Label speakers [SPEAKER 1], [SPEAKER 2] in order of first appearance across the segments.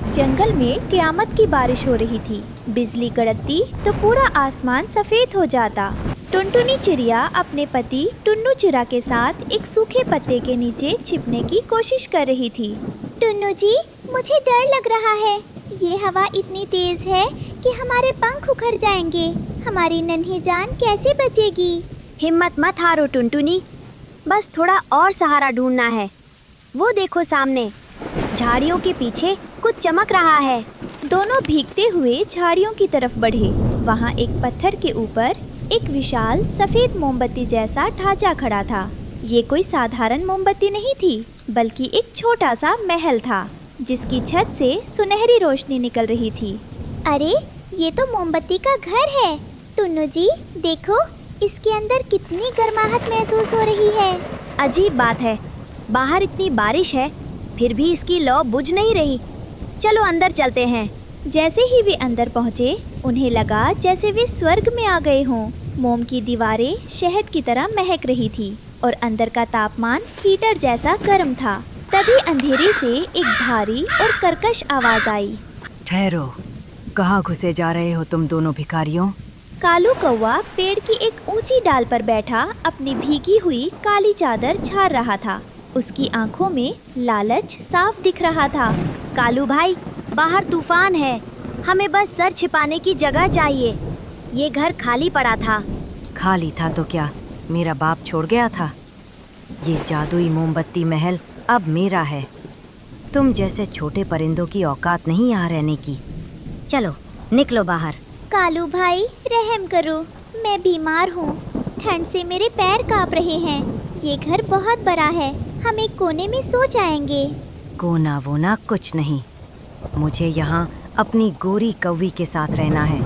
[SPEAKER 1] जंगल में क़यामत की बारिश हो रही थी। बिजली कड़कती तो पूरा आसमान सफेद हो जाता। टुनटुनी चिड़िया अपने पति टुन्नू चिड़ा के साथ एक सूखे पत्ते के नीचे छिपने की कोशिश कर रही थी।
[SPEAKER 2] टुन्नू जी, मुझे डर लग रहा है। ये हवा इतनी तेज है कि हमारे पंख उखड़ जाएंगे। हमारी नन्ही जान कैसे बचेगी?
[SPEAKER 3] हिम्मत मत हारो टुनटुनी, बस थोड़ा और सहारा ढूंढना है। वो देखो सामने, झाड़ियों के पीछे कुछ चमक रहा है।
[SPEAKER 1] दोनों भीगते हुए झाड़ियों की तरफ बढ़े। वहाँ एक पत्थर के ऊपर एक विशाल सफेद मोमबत्ती जैसा ढांचा खड़ा था। ये कोई साधारण मोमबत्ती नहीं थी, बल्कि एक छोटा सा महल था, जिसकी छत से सुनहरी रोशनी निकल रही थी।
[SPEAKER 2] अरे, ये तो मोमबत्ती का घर है। टुन्नू जी, देखो, इसके अंदर कितनी गर्माहट महसूस हो रही है।
[SPEAKER 3] अजीब बात है, बाहर इतनी बारिश है, फिर भी इसकी लौ बुझ नहीं रही। चलो अंदर चलते हैं।
[SPEAKER 1] जैसे ही वे अंदर पहुँचे, उन्हें लगा जैसे वे स्वर्ग में आ गए हों। मोम की दीवारें शहद की तरह महक रही थी और अंदर का तापमान हीटर जैसा गर्म था। तभी अंधेरे से एक भारी और कर्कश आवाज आई।
[SPEAKER 4] ठहरो, कहाँ घुसे जा रहे हो तुम दोनों भिखारियों?
[SPEAKER 1] कालू कौवा पेड़ की एक ऊंची डाल पर बैठा अपनी भीगी हुई काली चादर झाड़ रहा था। उसकी आंखों में लालच साफ दिख रहा था।
[SPEAKER 3] कालू भाई, बाहर तूफान है, हमें बस सर छिपाने की जगह चाहिए। ये घर खाली पड़ा था।
[SPEAKER 4] खाली था तो क्या, मेरा बाप छोड़ गया था। ये जादुई मोमबत्ती महल अब मेरा है। तुम जैसे छोटे परिंदों की औकात नहीं यहाँ रहने की।
[SPEAKER 3] चलो निकलो बाहर।
[SPEAKER 2] कालू भाई, रहम करो, मैं बीमार हूँ। ठंड से मेरे पैर कांप रहे हैं। ये घर बहुत बड़ा है, हम एक कोने में सो जाएंगे।
[SPEAKER 4] कोना वोना कुछ नहीं, मुझे यहाँ अपनी गोरी कौवी के साथ रहना है।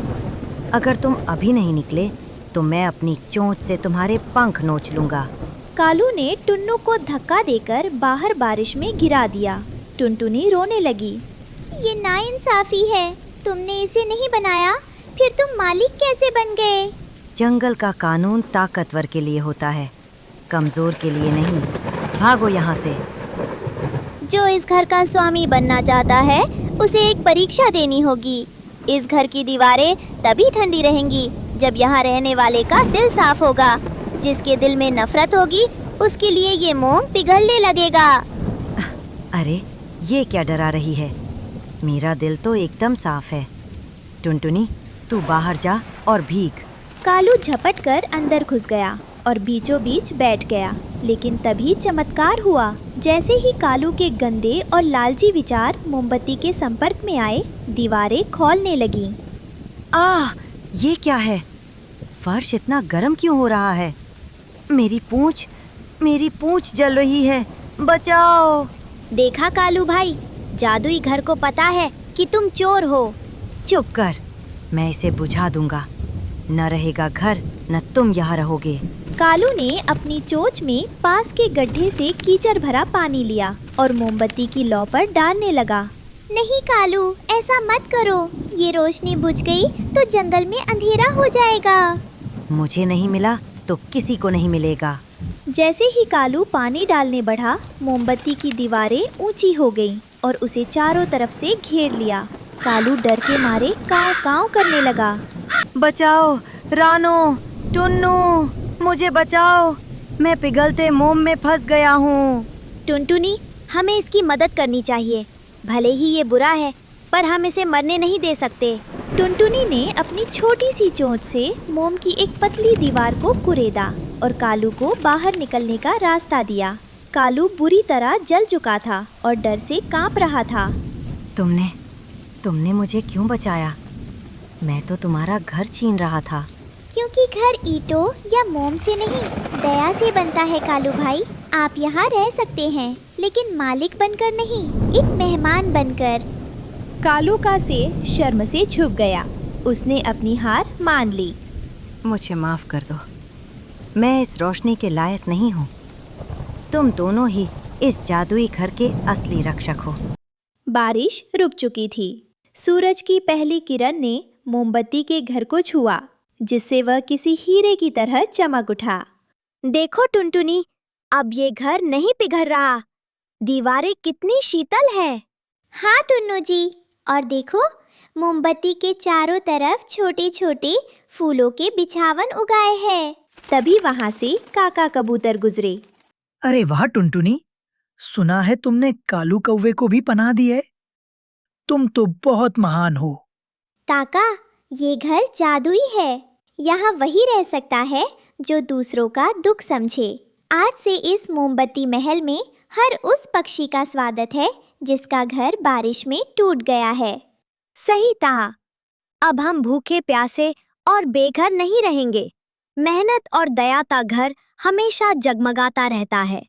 [SPEAKER 4] अगर तुम अभी नहीं निकले तो मैं अपनी चोंच से तुम्हारे पंख नोच लूँगा।
[SPEAKER 1] कालू ने टुन्नू को धक्का देकर बाहर बारिश में गिरा दिया। टुनटुनी रोने लगी।
[SPEAKER 2] ये नाइंसाफी है, तुमने इसे नहीं बनाया, फिर तुम मालिक कैसे बन गए?
[SPEAKER 4] जंगल का कानून ताकतवर के लिए होता है, कमजोर के लिए नहीं। भागो यहाँ से।
[SPEAKER 2] जो इस घर का स्वामी बनना चाहता है, उसे एक परीक्षा देनी होगी। इस घर की दीवारें तभी ठंडी रहेंगी जब यहाँ रहने वाले का दिल साफ होगा। जिसके दिल में नफरत होगी, उसके लिए ये मोम पिघलने लगेगा।
[SPEAKER 4] अरे, ये क्या डरा रही है? मेरा दिल तो एकदम साफ है। टुनटुनी, तू बाहर जा और भीग।
[SPEAKER 1] कालू झपट कर अंदर घुस गया और बीचों बीच बैठ गया। लेकिन तभी चमत्कार हुआ। जैसे ही कालू के गंदे और लालची विचार मोमबत्ती के संपर्क में आए, दीवारें खौलने लगीं।
[SPEAKER 4] आह, ये क्या है? फर्श इतना गर्म क्यों हो रहा है? मेरी पूंछ जल रही है। बचाओ!
[SPEAKER 3] देखा कालू भाई, जादुई घर को पता है कि तुम चोर हो।
[SPEAKER 4] चुप कर, मैं इसे बुझा दूंगा। न रहेगा घर, न तुम यहाँ रहोगे।
[SPEAKER 1] कालू ने अपनी चोंच में पास के गड्ढे से कीचड़ भरा पानी लिया और मोमबत्ती की लौ पर डालने लगा।
[SPEAKER 2] नहीं कालू, ऐसा मत करो। ये रोशनी बुझ गई तो जंगल में अंधेरा हो जाएगा।
[SPEAKER 4] मुझे नहीं मिला तो किसी को नहीं मिलेगा।
[SPEAKER 1] जैसे ही कालू पानी डालने बढ़ा, मोमबत्ती की दीवारें ऊंची हो गईं और उसे चारों तरफ से घेर लिया। कालू डर के मारे काँव काँव करने लगा।
[SPEAKER 4] बचाओ रानो, टुन्नू, मुझे बचाओ, मैं पिघलते मोम में फंस गया हूँ।
[SPEAKER 3] टुनटुनी, हमें इसकी मदद करनी चाहिए। भले ही ये बुरा है, पर हम इसे मरने नहीं दे सकते।
[SPEAKER 1] टुनटुनी ने अपनी छोटी सी चोंच से मोम की एक पतली दीवार को कुरेदा और कालू को बाहर निकलने का रास्ता दिया। कालू बुरी तरह जल चुका था और डर से कांप रहा था।
[SPEAKER 4] तुमने मुझे क्यों बचाया? मैं तो तुम्हारा घर छीन रहा था।
[SPEAKER 2] क्योंकि घर ईंटों या मोम से नहीं, दया से बनता है कालू भाई। आप यहाँ रह सकते हैं, लेकिन मालिक बनकर नहीं, एक मेहमान बनकर।
[SPEAKER 1] कालू का सिर शर्म से झुक गया। उसने अपनी हार मान ली।
[SPEAKER 4] मुझे माफ कर दो, मैं इस रोशनी के लायक नहीं हूँ। तुम दोनों ही इस जादुई घर के असली रक्षक हो।
[SPEAKER 1] बारिश रुक चुकी थी। सूरज की पहली किरण ने मोमबत्ती के घर को छुआ, जिससे वह किसी हीरे की तरह चमक उठा।
[SPEAKER 3] देखो टुनटुनी, अब ये घर नहीं पिघल रहा। दीवारें कितनी शीतल है।
[SPEAKER 2] हाँ टुन्नू जी, और देखो, मोमबत्ती के चारों तरफ छोटे छोटे फूलों के बिछावन उगाए हैं।
[SPEAKER 1] तभी वहां से काका कबूतर गुजरे।
[SPEAKER 5] अरे वाह टुनटुनी, सुना है तुमने कालू कौवे को भी पनाह दी है। तुम तो बहुत महान हो।
[SPEAKER 2] काका, ये घर जादुई है। यहाँ वही रह सकता है जो दूसरों का दुख समझे। आज से इस मोमबत्ती महल में हर उस पक्षी का स्वागत है जिसका घर बारिश में टूट गया है।
[SPEAKER 3] सही कहा। अब हम भूखे प्यासे और बेघर नहीं रहेंगे। मेहनत और दया का घर हमेशा जगमगाता रहता है।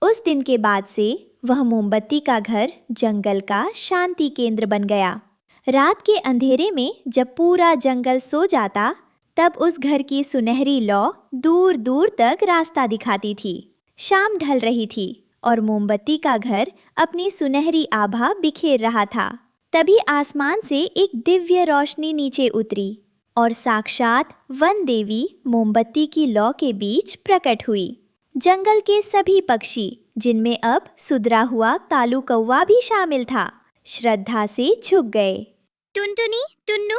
[SPEAKER 1] उस दिन के बाद से वह मोमबत्ती का घर जंगल का शांति केंद्र बन गया। रात के अंधेरे में जब पूरा जंगल सो जाता, तब उस घर की सुनहरी लौ दूर दूर तक रास्ता दिखाती थी। शाम ढल रही थी और मोमबत्ती का घर अपनी सुनहरी आभा बिखेर रहा था। तभी आसमान से एक दिव्य रोशनी नीचे उतरी और साक्षात वन देवी मोमबत्ती की लौ के बीच प्रकट हुई। जंगल के सभी पक्षी, जिनमें अब सुधरा हुआ कालू कौवा भी शामिल था, श्रद्धा से झुक गए।
[SPEAKER 2] टुनटुनी, टुन्नू,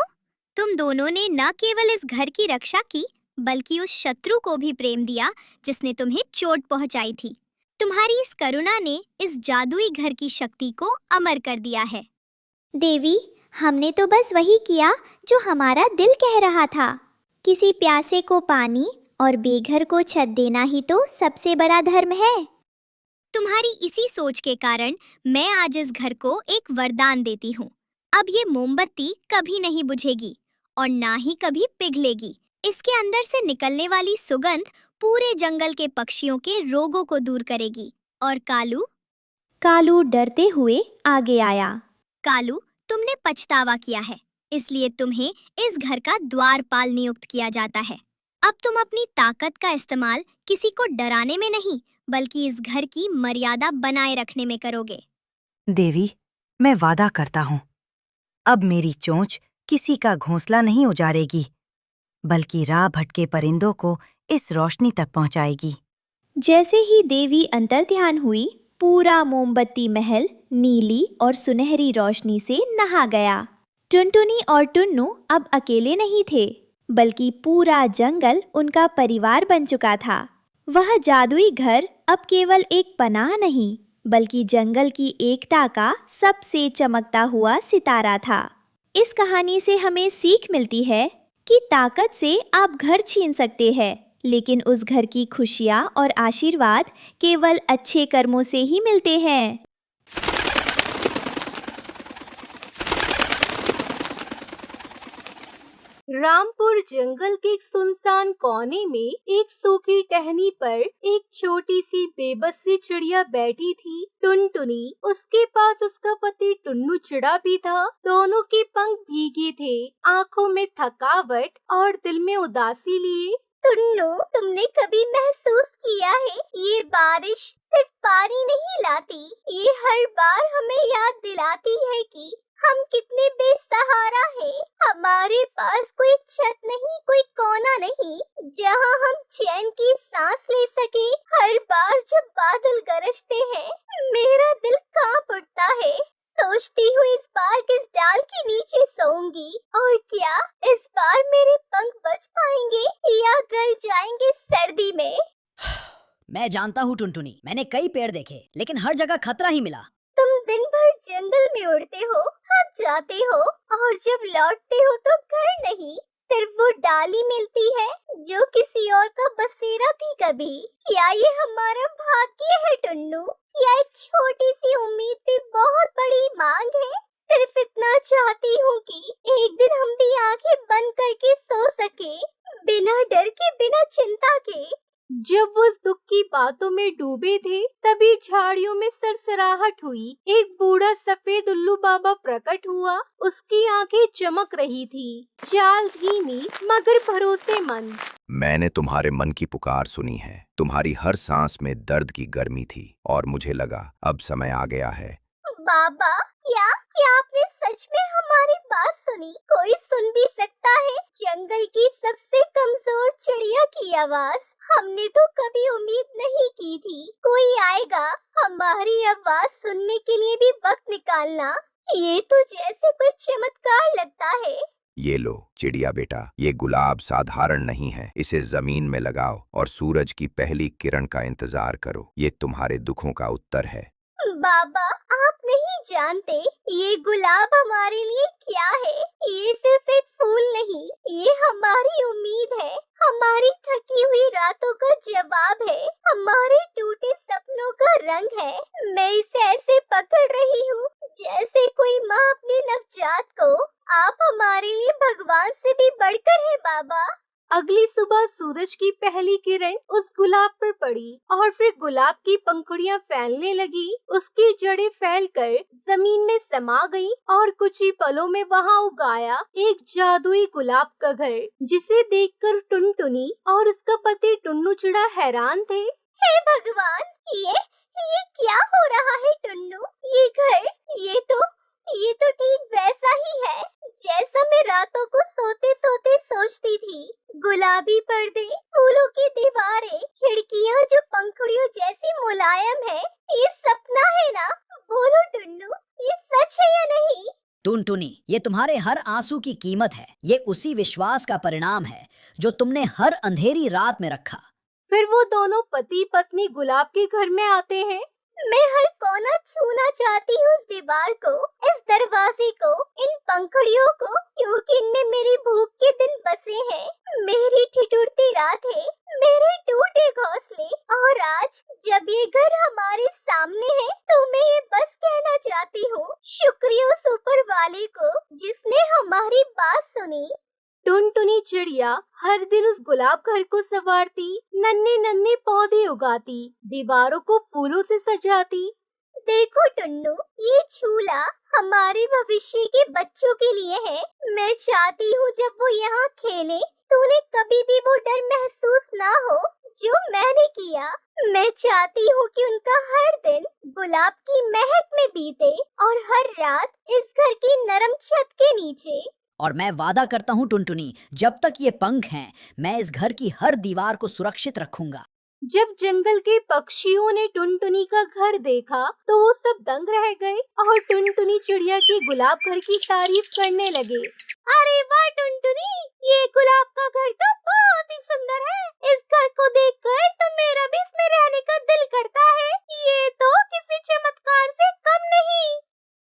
[SPEAKER 2] तुम दोनों ने न केवल इस घर की रक्षा की, बल्कि उस शत्रु को भी प्रेम दिया जिसने तुम्हें चोट पहुंचाई थी। तुम्हारी इस करुणा ने इस जादुई घर की शक्ति को अमर कर दिया है। देवी, हमने तो बस वही किया जो हमारा दिल कह रहा था। किसी प्यासे को पानी और बेघर को छत देना ही तो सबसे बड़ा धर्म है। तुम्हारी इसी सोच के कारण मैं आज इस घर को एक वरदान देती हूँ। अब ये मोमबत्ती कभी नहीं बुझेगी और ना ही कभी पिघलेगी। इसके अंदर से निकलने वाली सुगंध पूरे जंगल के पक्षियों के रोगों को दूर करेगी। और कालू
[SPEAKER 1] डरते हुए आगे आया।
[SPEAKER 2] कालू, तुमने पछतावा किया है, इसलिए तुम्हें इस घर का द्वारपाल नियुक्त किया जाता है। अब तुम अपनी ताकत का इस्तेमाल किसी को डराने में नहीं, बल्कि इस घर की मर्यादा बनाए रखने में करोगे।
[SPEAKER 4] देवी, मैं वादा करता हूँ, अब मेरी चोंच किसी का घोंसला नहीं उजाड़ेगी, बल्कि राह भटके परिंदों को इस रोशनी तक पहुंचाएगी।
[SPEAKER 1] जैसे ही देवी अंतर्ध्यान हुई, पूरा मोमबत्ती महल नीली और सुनहरी रोशनी से नहा गया। टुनटुनी और टुन्नू अब अकेले नहीं थे, बल्कि पूरा जंगल उनका परिवार बन चुका था। वह जादुई घर अब केवल एक पनाह नहीं, बल्कि जंगल की एकता का सबसे चमकता हुआ सितारा था। इस कहानी से हमें सीख मिलती है कि ताकत से आप घर छीन सकते हैं, लेकिन उस घर की खुशियाँ और आशीर्वाद केवल अच्छे कर्मों से ही मिलते हैं।
[SPEAKER 6] रामपुर जंगल के एक सुनसान कोने में एक सूखी टहनी पर एक छोटी सी बेबस सी चिड़िया बैठी थी, टुनटुनी। उसके पास उसका पति टुन्नू चिड़ा भी था। दोनों के पंख भीगे थे, आंखों में थकावट और दिल में उदासी लिए।
[SPEAKER 2] टुन्नू, तुमने कभी महसूस किया है, ये बारिश सिर्फ पानी नहीं लाती, ये हर बार हमें याद दिलाती है कि हम कितने बेसहारा हैं। हमारे पास कोई छत नहीं, कोई कोना नहीं, जहां हम चैन की सांस ले सके। हर बार जब बादल गरजते हैं, मेरा दिल कांप उठता है। सोचती हूँ इस बार किस डाल के नीचे सोऊंगी, और क्या इस बार मेरे पंख बच पाएंगे या गल जाएंगे सर्दी में।
[SPEAKER 7] मैं जानता हूँ टुनटुनी, मैंने कई पेड़ देखे, लेकिन हर जगह खतरा ही मिला।
[SPEAKER 2] तुम दिन भर जंगल में उड़ते हो, थक जाते हो, और जब लौटते हो तो घर नहीं, सिर्फ वो डाली मिलती है जो किसी और का बसेरा थी कभी। क्या ये हमारा भाग्य है टुन्नू? क्या एक छोटी सी उम्मीद भी बहुत बड़ी मांग है? सिर्फ इतना चाहती हूँ कि एक दिन हम भी आंखें बंद करके सो सके, बिना डर के, बिना चिंता के।
[SPEAKER 6] जब वो उस दुख की बातों में डूबे थे, तभी झाड़ियों में सरसराहट हुई। एक बूढ़ा सफेद उल्लू बाबा प्रकट हुआ। उसकी आंखें चमक रही थी, चाल धीमी मगर भरोसेमंद।
[SPEAKER 8] मैंने तुम्हारे मन की पुकार सुनी है। तुम्हारी हर सांस में दर्द की गर्मी थी और मुझे लगा अब समय आ गया है।
[SPEAKER 2] बाबा, क्या आपने सच में हमारी बात सुनी? कोई सुन भी सकता है जंगल की सबसे कमजोर चिड़िया की आवाज। हमने तो कभी उम्मीद नहीं की थी कोई आएगा हमारी आवाज सुनने के लिए भी वक्त निकालना। ये तो जैसे कोई चमत्कार लगता है।
[SPEAKER 8] ये लो चिड़िया बेटा, ये गुलाब साधारण नहीं है। इसे जमीन में लगाओ और सूरज की पहली किरण का इंतजार करो। ये तुम्हारे दुखों का उत्तर है।
[SPEAKER 2] बाबा, आप नहीं जानते ये गुलाब हमारे लिए क्या है। ये सिर्फ एक फूल नहीं, ये हमारी उम्मीद है, हमारी थकी हुई रातों का जवाब है, हमारे टूटे सपनों का रंग है। मैं इसे ऐसे पकड़ रही हूँ जैसे कोई माँ अपने नवजात को। आप हमारे लिए भगवान से भी बढ़कर हैं बाबा।
[SPEAKER 6] अगली सुबह सूरज की पहली किरण उस गुलाब पर पड़ी और फिर गुलाब की पंखुड़ियां फैलने लगी। उसकी जड़ें फैलकर जमीन में समा गईं और कुछ ही पलों में वहां उगाया एक जादुई गुलाब का घर, जिसे देखकर टुनटुनी और उसका पति टुन्नू चिड़ा हैरान थे।
[SPEAKER 2] हे भगवान, ये क्या हो रहा है टुन्नू? ये घर, ये तो ठीक वैसा ही है जैसा मैं रातों को सोते सोते सोचती थी। गुलाबी पर्दे, फूलों की दीवारें, खिड़कियां जो पंखुड़ियों जैसी मुलायम है। ये सपना है ना? बोलो टुन्नू, ये सच है या नहीं?
[SPEAKER 7] टुनटुनी, ये तुम्हारे हर आंसू की कीमत है। ये उसी विश्वास का परिणाम है जो तुमने हर अंधेरी रात में रखा।
[SPEAKER 6] फिर वो दोनों पति पत्नी गुलाब के घर में आते हैं।
[SPEAKER 2] मैं हर कोना छूना चाहती हूँ इस दीवार को, इस दरवाजे को, इन पंखुड़ियों को, क्योंकि इनमें मेरी भूख के दिन बसे हैं, मेरी ठिठुरती रातें, मेरे टूटे घोंसले। और आज जब ये घर हमारे सामने है तो मैं ये बस कहना चाहती हूँ, शुक्रिया उस ऊपर वाले को जिसने हमारी बात सुनी।
[SPEAKER 6] टुनटुनी चिड़िया हर दिन उस गुलाब घर को संवारती, नन्हे नन्हे पौधे उगाती, दीवारों को फूलों से सजाती।
[SPEAKER 2] देखो टुन्नू, ये झूला हमारे भविष्य के बच्चों के लिए है। मैं चाहती हूँ जब वो यहाँ खेले तो उन्हें कभी भी वो डर महसूस ना हो जो मैंने किया। मैं चाहती हूँ कि उनका हर दिन गुलाब की महक में बीते और हर रात इस घर की नरम छत के नीचे।
[SPEAKER 7] और मैं वादा करता हूँ टुनटुनी, जब तक ये पंख हैं, मैं इस घर की हर दीवार को सुरक्षित रखूंगा।
[SPEAKER 6] जब जंगल के पक्षियों ने टुनटुनी का घर देखा तो वो सब दंग रह गए और टुनटुनी चिड़िया के गुलाब घर की तारीफ करने लगे।
[SPEAKER 2] अरे वाह टुनटुनी, ये गुलाब का घर तो बहुत ही सुंदर है। इस घर को देखकर तो मेरा भी इसमें रहने का दिल करता है। ये तो किसी चमत्कार से कम नहीं।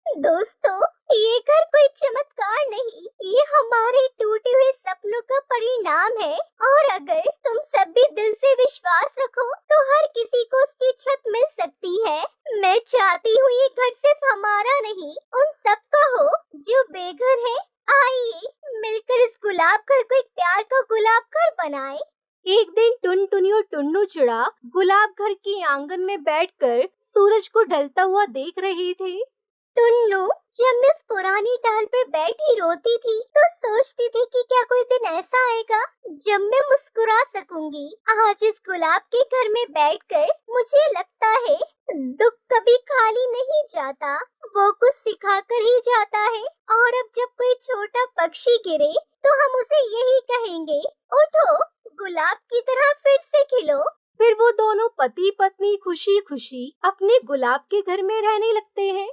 [SPEAKER 2] दोस्तों, ये घर कोई चमत्कार नहीं, ये हमारे टूटे हुए सपनों का परिणाम है। और अगर तुम सब भी दिल से विश्वास रखो तो हर किसी को उसकी छत मिल सकती है। मैं चाहती हूँ ये घर सिर्फ हमारा नहीं, उन सबका हो जो बेघर है। आइए मिलकर इस गुलाब घर को एक प्यार का गुलाब घर बनाएं।
[SPEAKER 6] एक दिन टुनटुनी और टुन्नू चिड़ा गुलाब घर के आंगन में बैठकर सूरज को ढलता हुआ देख रहे थे।
[SPEAKER 2] टुन्नू, जब मैं इस पुरानी टाल पर बैठी रोती थी तो सोचती थी कि क्या कोई दिन ऐसा आएगा जब मैं मुस्कुरा सकूंगी। आज इस गुलाब के घर में बैठकर मुझे लगता है दुख कभी खाली नहीं जाता, वो कुछ सिखा कर ही जाता है। और अब जब कोई छोटा पक्षी गिरे तो हम उसे यही कहेंगे, उठो गुलाब की तरह फिर से खिलो।
[SPEAKER 6] फिर वो दोनों पति पत्नी खुशी खुशी अपने गुलाब के घर में रहने लगते हैं।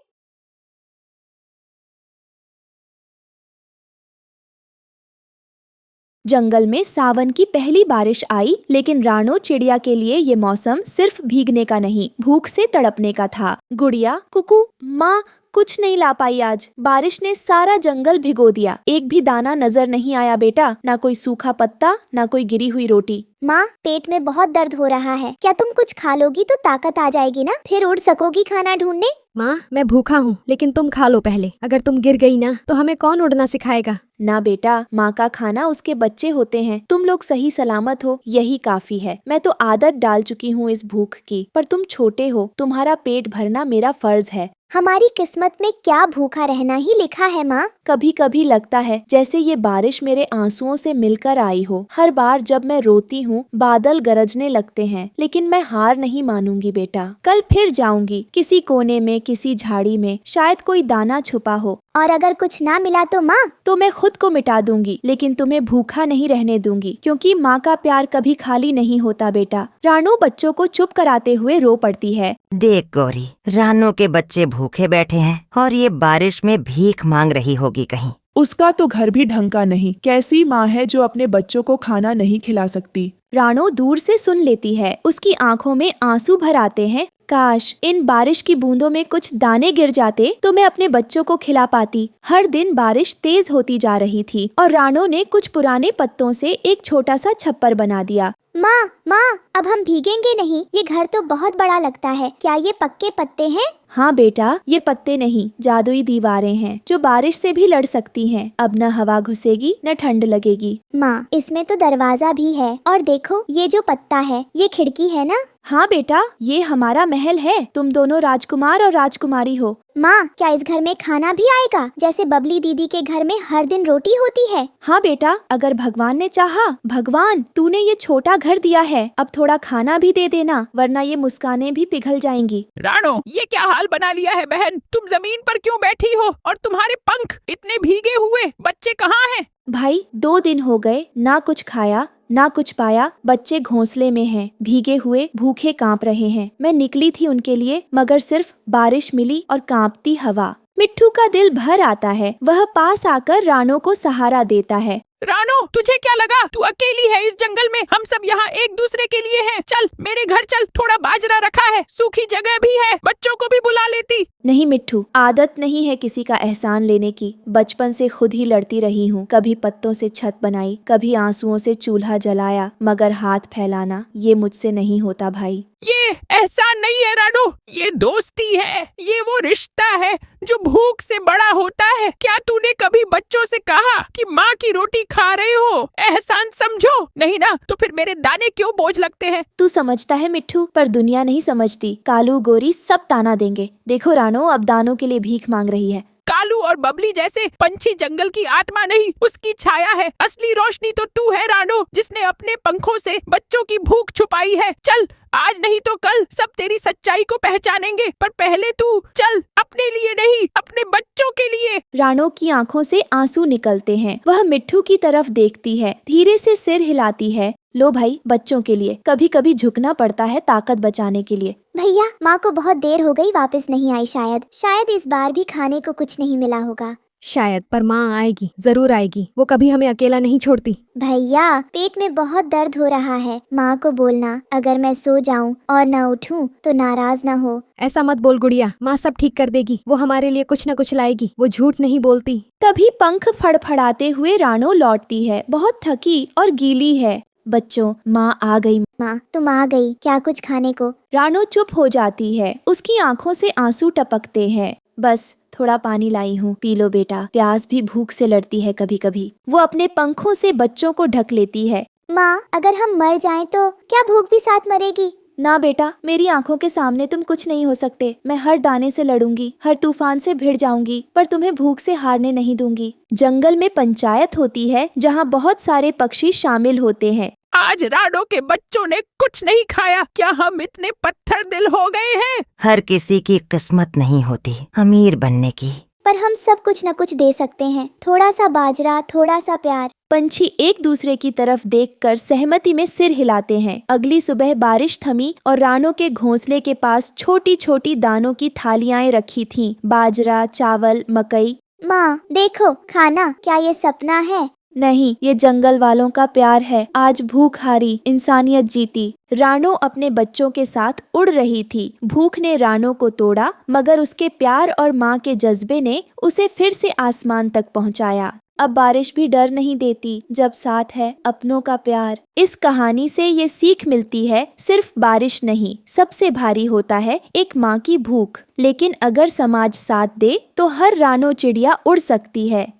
[SPEAKER 1] जंगल में सावन की पहली बारिश आई, लेकिन रानो चिड़िया के लिए ये मौसम सिर्फ भीगने का नहीं, भूख से तड़पने का था। गुड़िया, कुकू, माँ कुछ नहीं ला पाई आज। बारिश ने सारा जंगल भिगो दिया, एक भी दाना नजर नहीं आया बेटा, ना कोई सूखा पत्ता, ना कोई गिरी हुई रोटी।
[SPEAKER 2] माँ, पेट में बहुत दर्द हो रहा है, क्या तुम कुछ खा लोगी तो ताकत आ जाएगी ना, फिर उड़ सकोगी खाना ढूंढने।
[SPEAKER 9] माँ, मैं भूखा हूँ, लेकिन तुम खा लो पहले। अगर तुम गिर गई ना तो हमें कौन उड़ना सिखाएगा।
[SPEAKER 1] ना बेटा, माँ का खाना उसके बच्चे होते हैं, तुम लोग सही सलामत हो यही काफी है। मैं तो आदत डाल चुकी हूँ इस भूख की, पर तुम छोटे हो, तुम्हारा पेट भरना मेरा फर्ज है।
[SPEAKER 2] हमारी किस्मत में क्या भूखा रहना ही लिखा है माँ।
[SPEAKER 1] कभी कभी लगता है जैसे ये बारिश मेरे आंसुओं से मिलकर आई हो। हर बार जब मैं रोती हूँ बादल गरजने लगते हैं, लेकिन मैं हार नहीं मानूंगी बेटा। कल फिर जाऊंगी, किसी कोने में, किसी झाड़ी में, शायद कोई दाना छुपा हो।
[SPEAKER 2] और अगर कुछ ना मिला तो माँ?
[SPEAKER 1] तो मैं खुद को मिटा दूंगी, लेकिन तुम्हें भूखा नहीं रहने दूंगी, क्योंकि माँ का प्यार कभी खाली नहीं होता बेटा। रानो बच्चों को चुप कराते हुए रो पड़ती है।
[SPEAKER 4] देख गौरी, रानो के बच्चे भूखे बैठे हैं और ये बारिश में भीख मांग रही होगी कहीं।
[SPEAKER 10] उसका तो घर भी ढंग का नहीं। कैसी माँ है जो अपने बच्चों को खाना नहीं खिला सकती।
[SPEAKER 1] रानो दूर से सुन लेती है। उसकी आंखों में आंसू भर आते हैं। काश इन बारिश की बूंदों में कुछ दाने गिर जाते तो मैं अपने बच्चों को खिला पाती। हर दिन बारिश तेज होती जा रही थी और रानो ने कुछ पुराने पत्तों से एक छोटा सा छप्पर बना दिया।
[SPEAKER 2] माँ माँ, अब हम भीगेंगे नहीं। ये घर तो बहुत बड़ा लगता है। क्या ये पक्के पत्ते हैं?
[SPEAKER 1] हाँ बेटा, ये पत्ते नहीं, जादुई दीवारें हैं जो बारिश से भी लड़ सकती हैं। अब न हवा घुसेगी न ठंड लगेगी।
[SPEAKER 2] माँ, इसमें तो दरवाजा भी है और देखो ये जो पत्ता है ये खिड़की है ना?
[SPEAKER 1] हाँ बेटा, ये हमारा महल है। तुम दोनों राजकुमार और राजकुमारी हो।
[SPEAKER 2] माँ, क्या इस घर में खाना भी आएगा जैसे बबली दीदी के घर में हर दिन रोटी होती है?
[SPEAKER 1] हाँ बेटा, अगर भगवान ने चाहा। भगवान, तूने ये छोटा घर दिया है, अब थोड़ा खाना भी दे देना, वरना ये मुस्कानें भी पिघल जाएंगी।
[SPEAKER 11] रानो, ये क्या हाल बना लिया है बहन? तुम जमीन पर क्यों बैठी हो और तुम्हारे पंख इतने भीगे हुए? बच्चे कहाँ हैं?
[SPEAKER 1] भाई, 2 दिन हो गए, ना कुछ खाया ना कुछ पाया। बच्चे घोंसले में हैं, भीगे हुए, भूखे कांप रहे हैं। मैं निकली थी उनके लिए, मगर सिर्फ बारिश मिली और कांपती हवा। मिट्ठू का दिल भर आता है। वह पास आकर रानो को सहारा देता है।
[SPEAKER 11] रानो, तुझे क्या लगा? तू अकेली है इस जंगल में। हम सब यहाँ एक दूसरे के लिए हैं। चल मेरे घर चल, थोड़ा बाजरा रखा है, सूखी जगह भी है, बच्चों को भी बुला लेती।
[SPEAKER 1] नहीं मिट्ठू, आदत नहीं है किसी का एहसान लेने की। बचपन से खुद ही लड़ती रही हूँ। कभी पत्तों से छत बनाई, कभी आंसुओं से चूल्हा जलाया, मगर हाथ फैलाना ये मुझसे नहीं होता भाई।
[SPEAKER 11] ये एहसान नहीं है रानो, ये दोस्ती है। ये वो रिश्ता है जो भूख से बड़ा होता है। क्या तूने कभी बच्चों से कहा कि माँ की रोटी खा रहे हो? एहसान समझो। नहीं ना, तो फिर मेरे दाने क्यों बोझ लगते हैं?
[SPEAKER 1] तू समझता है मिट्ठू, पर दुनिया नहीं समझती। कालू गोरी सब ताना देंगे। देखो रानो, अब दानों के लिए भीख मांग रही है।
[SPEAKER 11] कालू और बबली जैसे पंछी जंगल की आत्मा नहीं, उसकी छाया है। असली रोशनी तो तू है रानो, जिसने अपने पंखों से बच्चों की भूख छुपाई है। चल, आज नहीं तो कल सब तेरी सच्चाई को पहचानेंगे, पर पहले तू चल, अपने लिए नहीं, अपने बच्चों के लिए।
[SPEAKER 1] रानो की आंखों से आंसू निकलते हैं। वह मिट्ठू की तरफ देखती है, धीरे से सिर हिलाती है। लो भाई, बच्चों के लिए कभी कभी झुकना पड़ता है ताकत बचाने के लिए।
[SPEAKER 2] भैया, माँ को बहुत देर हो गई, वापस नहीं आई। शायद इस बार भी खाने को कुछ नहीं मिला होगा।
[SPEAKER 9] शायद, पर माँ आएगी, जरूर आएगी। वो कभी हमें अकेला नहीं छोड़ती।
[SPEAKER 2] भैया, पेट में बहुत दर्द हो रहा है। माँ को बोलना अगर मैं सो जाऊँ और न उठूँ तो नाराज न हो।
[SPEAKER 9] ऐसा मत बोल गुड़िया, माँ सब ठीक कर देगी। वो हमारे लिए कुछ न कुछ लाएगी, वो झूठ नहीं बोलती।
[SPEAKER 1] तभी पंख फड़फड़ाते हुए रानो लौटती है। बहुत थकी और गीली है। बच्चों, माँ आ गई।
[SPEAKER 2] माँ, तुम आ गई, क्या कुछ खाने को?
[SPEAKER 1] रानो चुप हो जाती है। उसकी आंखों से आंसू टपकते हैं। बस थोड़ा पानी लाई हूँ, पी लो बेटा। प्यास भी भूख से लड़ती है कभी कभी। वो अपने पंखों से बच्चों को ढक लेती है।
[SPEAKER 2] माँ, अगर हम मर जाएं तो क्या भूख भी साथ मरेगी?
[SPEAKER 1] ना बेटा, मेरी आंखों के सामने तुम कुछ नहीं हो सकते। मैं हर दाने से लड़ूंगी, हर तूफान से भिड़ जाऊंगी, पर तुम्हें भूख से हारने नहीं दूंगी। जंगल में पंचायत होती है जहाँ बहुत सारे पक्षी शामिल होते हैं।
[SPEAKER 11] आज रानो के बच्चों ने कुछ नहीं खाया। क्या हम इतने पत्थर दिल हो गए हैं?
[SPEAKER 4] हर किसी की किस्मत नहीं होती अमीर बनने की।
[SPEAKER 2] पर हम सब कुछ न कुछ दे सकते हैं। थोड़ा सा बाजरा, थोड़ा सा प्यार।
[SPEAKER 1] पंछी एक दूसरे की तरफ देखकर सहमति में सिर हिलाते हैं। अगली सुबह बारिश थमी और रानो के घोंसले के पास छोटी छोटी दानों की थालियां रखी थीं। बाजरा, चावल, मकई।
[SPEAKER 2] माँ देखो, खाना। क्या ये सपना है?
[SPEAKER 1] नहीं, ये जंगल वालों का प्यार है। आज भूख हारी, इंसानियत जीती। रानो अपने बच्चों के साथ उड़ रही थी। भूख ने रानो को तोड़ा, मगर उसके प्यार और माँ के जज्बे ने उसे फिर से आसमान तक पहुँचाया। अब बारिश भी डर नहीं देती जब साथ है अपनों का प्यार। इस कहानी से ये सीख मिलती है, सिर्फ बारिश नहीं, सबसे भारी होता है एक माँ की भूख। लेकिन अगर समाज साथ दे तो हर रानो चिड़िया उड़ सकती है।